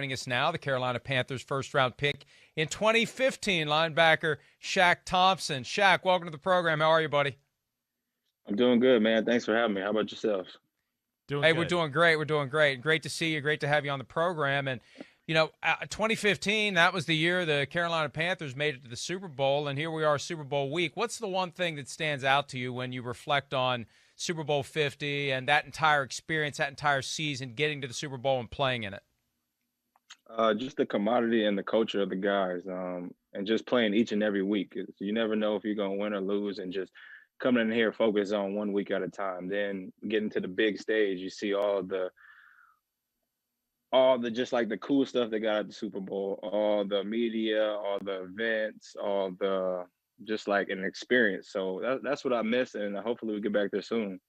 joining us now, the Carolina Panthers first-round pick in 2015, linebacker Shaq Thompson. Shaq, welcome to the program. How are you, buddy? I'm doing good, man. Thanks for having me. How about yourselves? Doing good. We're doing great. We're doing great. Great to see you. Great to have you on the program. And, 2015, that was the year the Carolina Panthers made it to the Super Bowl, and here we are, Super Bowl week. What's the one thing that stands out to you when you reflect on Super Bowl 50 and that entire experience, that entire season, getting to the Super Bowl and playing in it? Just the commodity and the culture of the guys, and just playing each and every week. You never know if you're going to win or lose, and just coming in here focus on 1 week at a time. Then getting to the big stage, you see all the just like the cool stuff they got at the Super Bowl, all the media, all the events, all the just like an experience. So that's what I miss, and hopefully we get back there soon.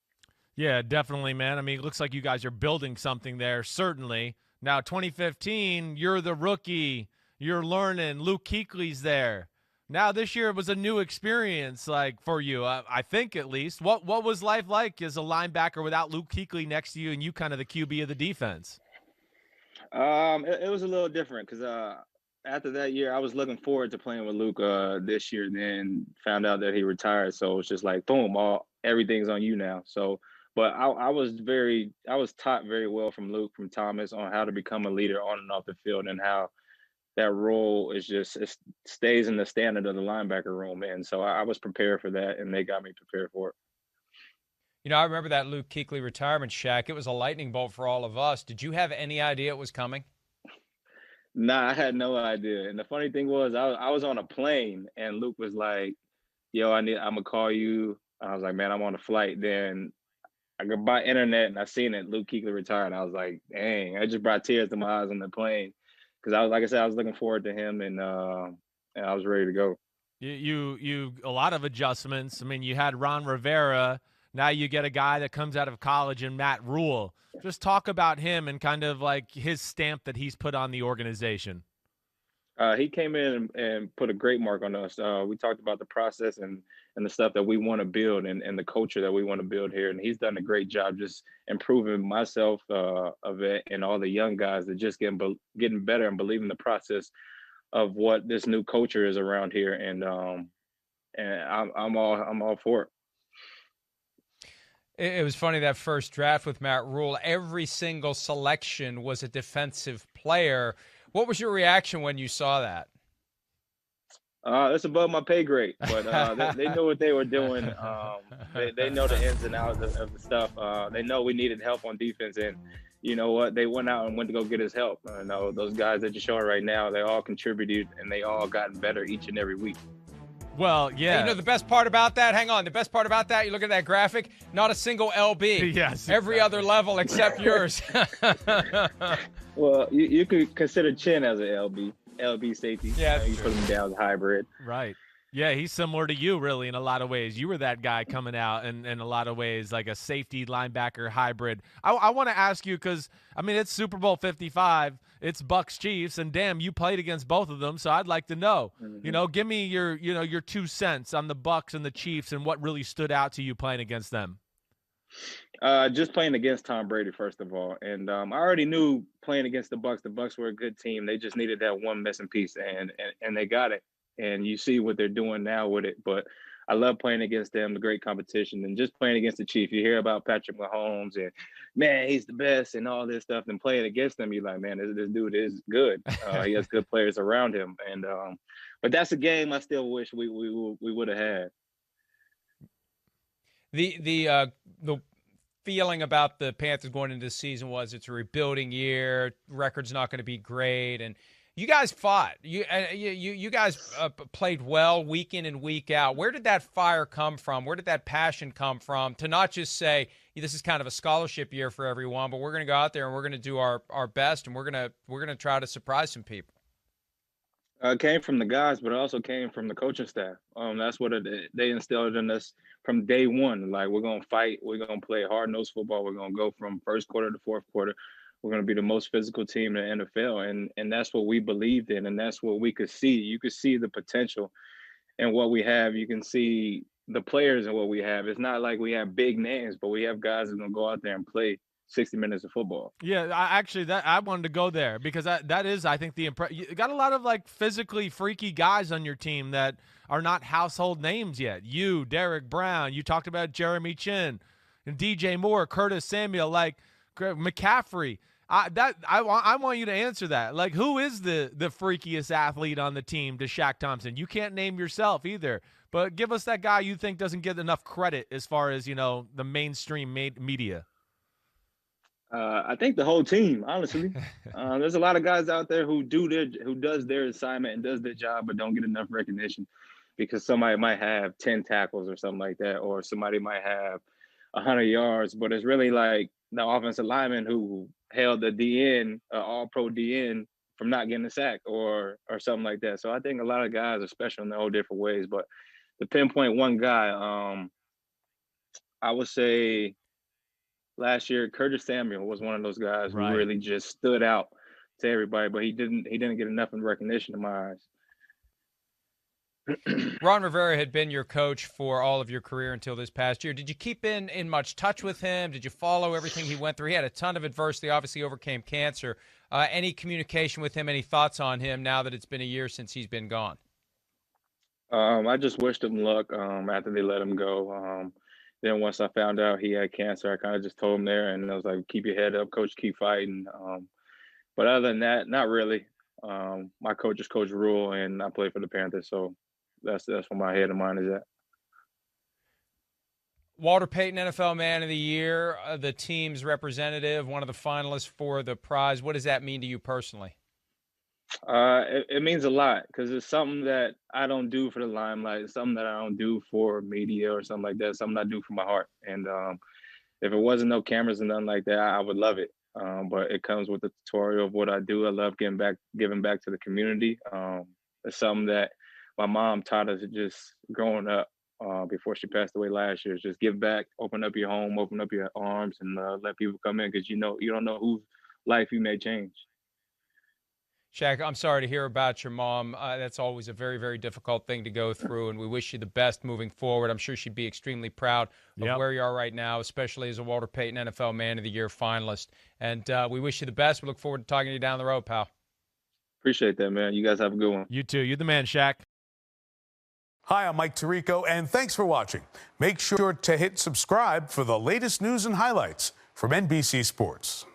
Yeah, definitely, man. I mean, it looks like you guys are building something there, certainly. Now, 2015, you're the rookie. You're learning. Luke Kuechly's there. Now, this year was a new experience, like, for you, I think at least. What was life like as a linebacker without Luke Kuechly next to you and you kind of the QB of the defense? It was a little different because after that year, I was looking forward to playing with Luke this year. Then found out that he retired, so it's just like boom, everything's on you now. So, but I was taught very well from Luke, from Thomas, on how to become a leader on and off the field, and how that role is just it stays in the standard of the linebacker room. And so I was prepared for that, and they got me prepared for it. I remember that Luke Kuechly retirement, Shaq. It was a lightning bolt for all of us. Did you have any idea it was coming? Nah, I had no idea. And the funny thing was, I was on a plane, and Luke was like, "Yo, I'm gonna call you." I was like, "Man, I'm on a flight." Then I go by internet, and I seen it. Luke Kuechly retired. I was like, "Dang!" I just brought tears to my eyes on the plane because like I said, I was looking forward to him, and I was ready to go. You a lot of adjustments. I mean, you had Ron Rivera. Now you get a guy that comes out of college in Matt Rule. Just talk about him and kind of like his stamp that he's put on the organization. He came in and put a great mark on us. We talked about the process and the stuff that we want to build, and the culture that we want to build here. And he's done a great job just improving myself of it, and all the young guys that just getting better and believing the process of what this new culture is around here. And I'm all for it. It was funny, that first draft with Matt Rule, every single selection was a defensive player. What was your reaction when you saw that? That's above my pay grade, but they knew what they were doing. They know the ins and outs of the stuff. They know we needed help on defense, and you know what? They went out and went to go get his help. I know those guys that you're showing right now, they all contributed, and they all gotten better each and every week. Well, yeah. Hey, the best part about that, hang on, the best part about that, you look at that graphic, not a single LB. Yes. Every other level except yours. Well, you could consider Chin as an LB safety. Yeah, you put him down as hybrid. Right. Yeah, he's similar to you, really, in a lot of ways. You were that guy coming out in a lot of ways, like a safety linebacker hybrid. I want to ask you because, I mean, it's Super Bowl 55. It's Bucs Chiefs, and damn, you played against both of them, so I'd like to know. Mm-hmm. Give me your 2 cents on the Bucs and the Chiefs and what really stood out to you playing against them. Just playing against Tom Brady, first of all. And I already knew playing against the Bucs were a good team. They just needed that one missing piece, and they got it. And you see what they're doing now with it. But I love playing against them, the great competition, and just playing against the Chiefs. You hear about Patrick Mahomes and, man, he's the best and all this stuff. And playing against them, you're like, man, this dude is good. He has good players around him. And but that's a game I still wish we would have had. The feeling about the Panthers going into the season was it's a rebuilding year, record's not going to be great, and you guys fought. You guys played well week in and week out. Where did that fire come from? Where did that passion come from to not just say this is kind of a scholarship year for everyone, but we're going to go out there and we're going to do our best, and we're going to try to surprise some people? It came from the guys, but it also came from the coaching staff. That's what they instilled in us from day one. Like, we're going to fight. We're going to play hard-nosed football. We're going to go from first quarter to fourth quarter. We're going to be the most physical team in the NFL. And that's what we believed in, and that's what we could see. You could see the potential in what we have. You can see the players in what we have. It's not like we have big names, but we have guys that are going to go out there and play. 60 minutes of football. Yeah, I wanted to go there because that is, I think, you got a lot of like physically freaky guys on your team that are not household names yet. You, Derek Brown, you talked about Jeremy Chin, and DJ Moore, Curtis Samuel, like McCaffrey. I want you to answer that. Like, who is the freakiest athlete on the team to Shaq Thompson? You can't name yourself either, but give us that guy you think doesn't get enough credit as far as, the mainstream media. I think the whole team, honestly. There's a lot of guys out there who does their assignment and does their job, but don't get enough recognition because somebody might have 10 tackles or something like that, or somebody might have 100 yards, but it's really like the offensive lineman who held the DN, all-pro DN, from not getting a sack or something like that. So I think a lot of guys are special in their whole different ways. But to pinpoint one guy, I would say last year, Curtis Samuel was one of those guys who really just stood out to everybody, but he didn't get enough in recognition in my eyes. Ron Rivera had been your coach for all of your career until this past year. Did you keep in much touch with him? Did you follow everything he went through? He had a ton of adversity, obviously overcame cancer. Any communication with him, any thoughts on him now that it's been a year since he's been gone? I just wished him luck after they let him go. Then once I found out he had cancer, I kind of just told him there, and I was like, keep your head up, coach, keep fighting. But other than that, not really. My coach is Coach Rule, and I play for the Panthers, so that's where my head and mind is at. Walter Payton, NFL Man of the Year, the team's representative, one of the finalists for the prize. What does that mean to you personally? It means a lot because it's something that I don't do for the limelight. It's something that I don't do for media or something like that. It's something I do for my heart. And if it wasn't no cameras and nothing like that, I would love it. But it comes with the tutorial of what I do. I love giving back to the community. It's something that my mom taught us just growing up before she passed away last year. Just give back, open up your home, open up your arms, and let people come in because you don't know whose life you may change. Shaq, I'm sorry to hear about your mom. That's always a very, very difficult thing to go through, and we wish you the best moving forward. I'm sure she'd be extremely proud of where you are right now, especially as a Walter Payton NFL Man of the Year finalist. And we wish you the best. We look forward to talking to you down the road, pal. Appreciate that, man. You guys have a good one. You too. You're the man, Shaq. Hi, I'm Mike Tirico, and thanks for watching. Make sure to hit subscribe for the latest news and highlights from NBC Sports.